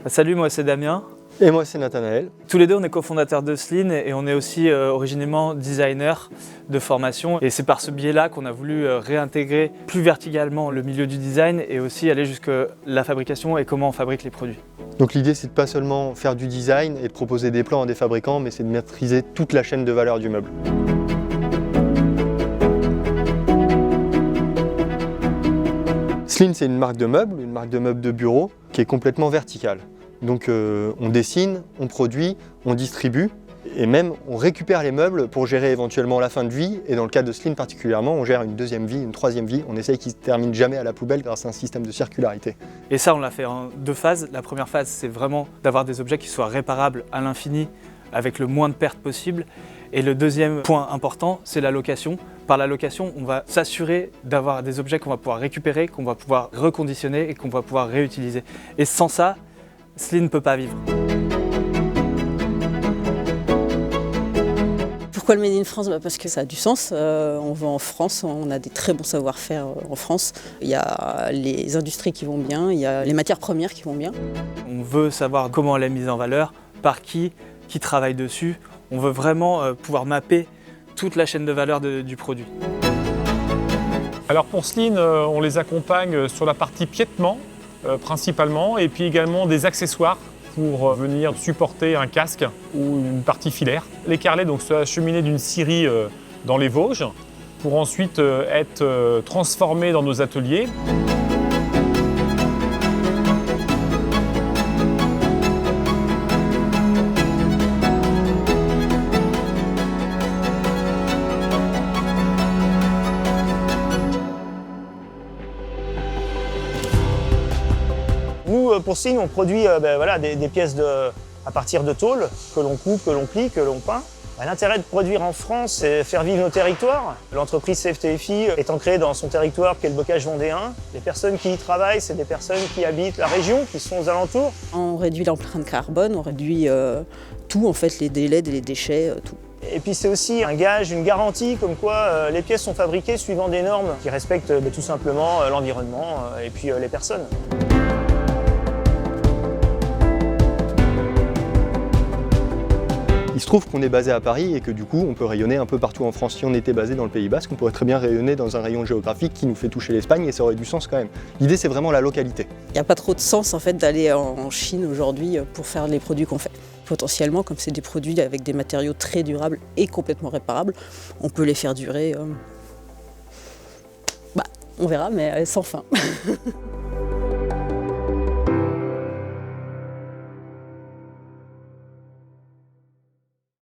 Salut, moi c'est Damien. Et moi c'est Nathanaël. Tous les deux on est cofondateurs de Sleen et on est aussi originellement designer de formation. Et c'est par ce biais-là qu'on a voulu réintégrer plus verticalement le milieu du design et aussi aller jusqu'à la fabrication et comment on fabrique les produits. Donc l'idée c'est de pas seulement faire du design et de proposer des plans à des fabricants, mais c'est de maîtriser toute la chaîne de valeur du meuble. Sleen c'est une marque de meubles de bureau qui est complètement verticale. Donc on dessine, on produit, on distribue et même on récupère les meubles pour gérer éventuellement la fin de vie. Et dans le cas de Sleen particulièrement, on gère une deuxième vie, une troisième vie. On essaye qu'ils ne se terminent jamais à la poubelle grâce à un système de circularité. Et ça on l'a fait en 2 phases. La première phase c'est vraiment d'avoir des objets qui soient réparables à l'infini avec le moins de pertes possible. Et le deuxième point important c'est la location. Par la location, on va s'assurer d'avoir des objets qu'on va pouvoir récupérer, qu'on va pouvoir reconditionner et qu'on va pouvoir réutiliser. Et sans ça, Sleen ne peut pas vivre. Pourquoi le Made in France? Parce que ça a du sens. On vend en France, on a des très bons savoir-faire en France. Il y a les industries qui vont bien, il y a les matières premières qui vont bien. On veut savoir comment elle est mise en valeur, par qui travaille dessus. On veut vraiment pouvoir mapper toute la chaîne de valeur du produit. Alors pour Sleen, on les accompagne sur la partie piétement principalement et puis également des accessoires pour venir supporter un casque ou une partie filaire. Les carrelets donc, sont acheminés d'une scierie dans les Vosges pour ensuite être transformés dans nos ateliers. Nous, pour Sleen, on produit des pièces à partir de tôle que l'on coupe, que l'on plie, que l'on peint. L'intérêt de produire en France, c'est faire vivre nos territoires. L'entreprise CFTFI étant créée dans son territoire, qui est le bocage vendéen. Les personnes qui y travaillent, c'est des personnes qui habitent la région, qui sont aux alentours. On réduit l'empreinte carbone, on réduit tout, en fait, les délais, les déchets, tout. Et puis c'est aussi un gage, une garantie comme quoi les pièces sont fabriquées suivant des normes qui respectent tout simplement l'environnement et puis les personnes. Il se trouve qu'on est basé à Paris et que du coup on peut rayonner un peu partout en France. Si on était basé dans le Pays Basque, on pourrait très bien rayonner dans un rayon géographique qui nous fait toucher l'Espagne et ça aurait du sens quand même. L'idée c'est vraiment la localité. Il n'y a pas trop de sens en fait d'aller en Chine aujourd'hui pour faire les produits qu'on fait. Potentiellement, comme c'est des produits avec des matériaux très durables et complètement réparables, on peut les faire durer, on verra, mais sans fin.